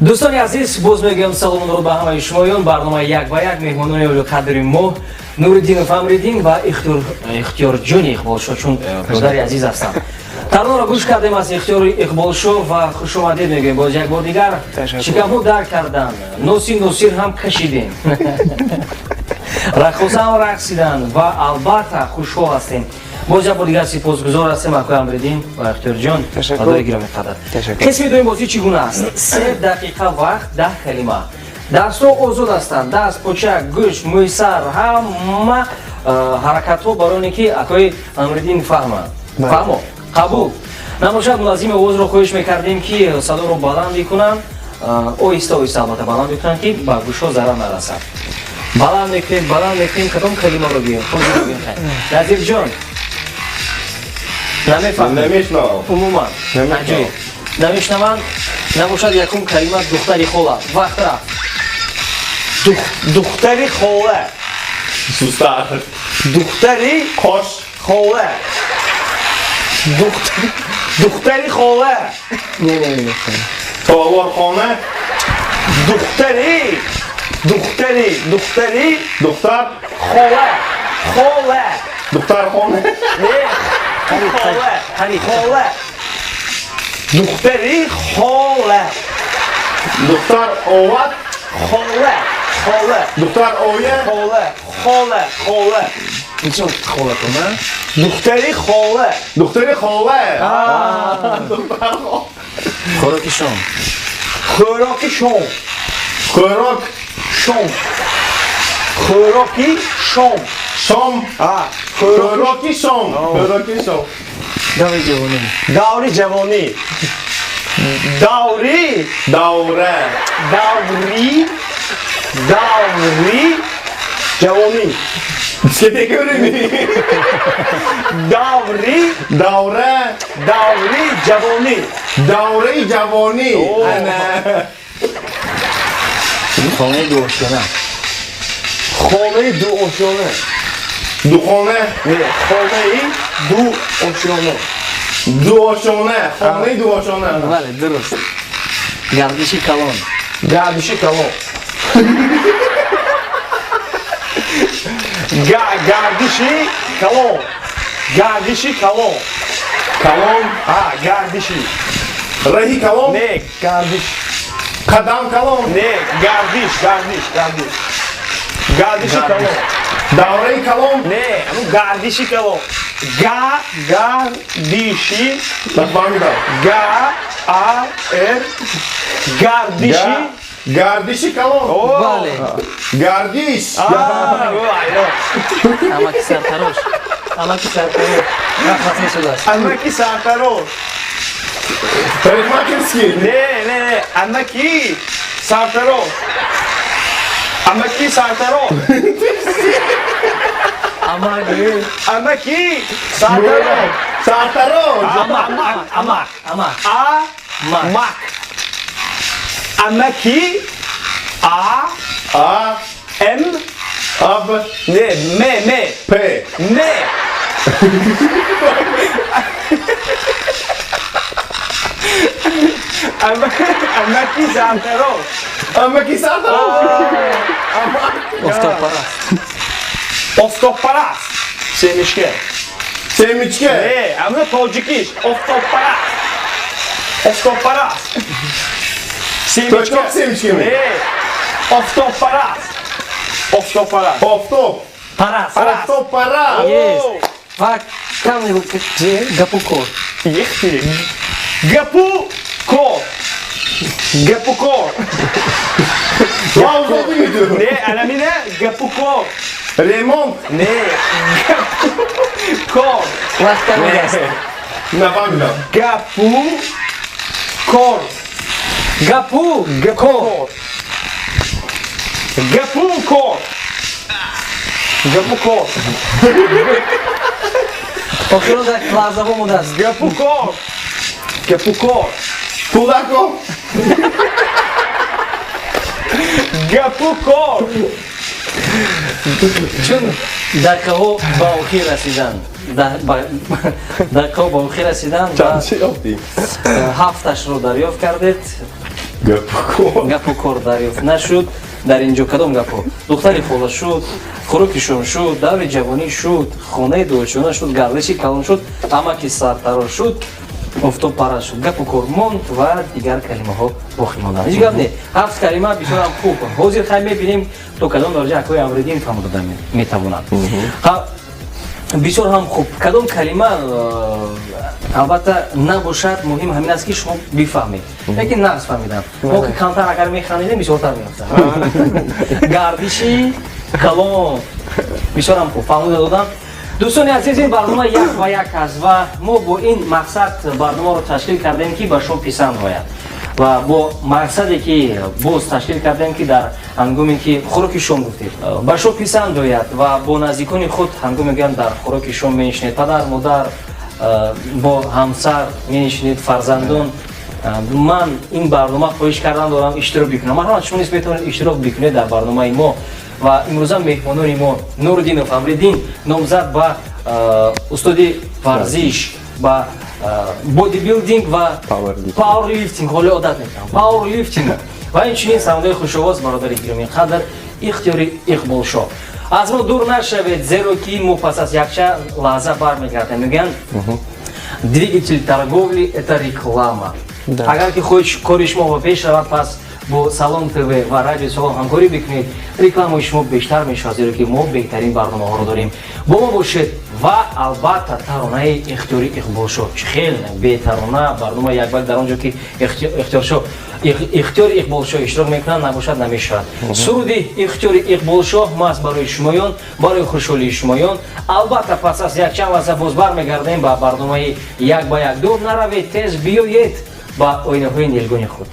دوستان عزیز باز میگم سلام رو به همه شمایان. برنامه یک به یک مهمانان اول قدر ما نوردین فامریدین و اختیار جون اقبال شو چون برادر عزیز هستند. ترانه را گوش کردیم از اختیار اقبال شو و خوش آمدید میگیم. باز یک بار دیگر شکمو در کردن نوسیر هم کشیدیم رقص هم رقصیدن و البته خوشحال هستیم. باز یک بار دیگر سپاسگزار هستیم اکوی امریدین و اختیار جان ادای گرامی قدر. قسم دوم بازی چگونه است؟ 3 دقیقه وقت 10 کلمه. دست‌ها آزاد هستند. دست، پوچک، گوش، موی، سر همه حرکت‌ها برای اینکه اکوی امریدین فهمه قبول نباشد. ملازم آواز رو خواهش میکردیم که صدا رو بلند میکنن، آهسته آهسته البته بلند میکنن که به گوش‌ها ضرر نرسد. بلند میکنیم کدام کلمه رو بگیم. نظیر جان نمیشنم عموما عجیب نمیشنوند. نباشد یکم کلمه دختری خوله وقت رفت. دختری خوله سوستر دختری خوش خوله دختری خوله توار خانه دختری دختر خوله دختر خانه خوله دختری خوله دختر اوات خوله دختر اویه خوله اینجا خوله کنه دختری خوله دختری خوله خوراکی شام خوراکی شام خوراک خوراکی شام شام خوراکی شام دوری جوانی دوری دوره جوانی چه دیگری دوره جوانی خانه دو آشیانه خانه دو آشیانه دخانه دو آشیانه خانه دو آشانه بله درست. گردشی کلان گردشی کلان کلام گردشی رهی کلام نه گردش قدم کلام نه گردشی کلان دوره کلام نه اما گردشی کلان گردشی نفهمیدم گردشی گردشی کلام بله گردش اماکی سرتراش نفسی شده است. امکی سرتراش پریخماکرسکی نه امکی سرتراش امکی سرتراش امکی ام اب نه پ نه امکی سرتراش امکی سرتراش افتاب پرست سیمیچکه نه اما تاجیکیش افتاب پرست توچکاک سیمیچکه می نه افتاب پرست آفتاب پرست آفتاب پرست Yes. و کمی بود که گپو کن گپو کار واو میدونم نه علمی نه گپو کار ریمونت نه کار وقت کمی است. نفهمیدم گپو کار گپو آخران در لحظه با مونده است. گپو کار پولکو چون دقیقه ها با آخر رسیدن دقیقه ها با آخر رسیدن و چی یافتی؟ هفتش رو دریافت کردید. гапукор гапу кор дарёфт нашуд. дар инҷо кадом гапҳо духтари хола шуд, хӯрокишон шуд, даври ҷавонӣ шуд, хонаи дӯшона шуд, гардиши калон шуд, амаки сартарор шуд, офтоб параз шуд, гапу кор монд ва дигар калимаҳо боқӣ монданд. ҳеҷ гап не, ҳафт калима бисёрам хуб. ҳозир хай мебинем то кадом дароҷа акои Амриддин фаҳм дода метавонанд. бисёр ҳам хуб. кадом калима албатта набошад, муҳим ҳамин аст ки шумо бифаҳмед. лекин нағз фаҳмидан. мо ки камтар агар механидем бисёртар меёфтад. гардиши калон бисёрам хуб фаҳмида додам. дӯстони азиз, ин барнома як ва як аст ва мо бо ин мақсад барномаро ташкил кардем ки ба шумо писанд ояд ва бо мақсаде ки боз ташкил кардем ки дар ҳангоме ки хӯроки шом гуфтед ба шумо писанд ояд ва бо наздикони худ ҳангоме гӯям дар хӯроки шом менишинед, падар модар бо ҳамсар менишинед, фарзандон, ман ин барнома хоҳиш кардан дорам иштирок бикунам. марҳамат, шумо низ метавонед иштирок бикунед дар барномаи мо. ва имрӯза меҳмонони мо Нуруддинов Амриддин, номзад ба устоди варзиш, ба бодибилдинг ва пауэрлифтинг, ҳоле одат мекунам, пауэрлифтинг ва инчунин самодаи хушовоз бародари гиромии қадр Ихтиёри Иқболшоҳ. аз мо дур нашавед, зеро ки мо пас аз якча лаҳза бармегардем. мегӯянд двигатель торговли – это реклама. агар ки хоҳед кори шумо ва пеш равад, пас бо Салом ТВ ва Радиои Салом ҳамкорӣ бикунед, рекламаи шумо бештар мешавад, зеро ки мо беҳтарин барномаҳоро дорем. бо мо бошед ва албатта таронаи Ихтиёри Иқболшоҳ. хеле бетарона барнома якбар дар он ҷо ки Ихтиёри Иқболшоҳ иштирок мекунад, набошад намешавад. суруди Ихтиёри Иқболшоҳ маҳз барои шумоён, барои хушҳолии шумоён. албатта пас аз якчанд лаҳза боз бармегардем ба барномаи як ба як. дур наравед, тез биёед ба оинаҳои нилгони худ.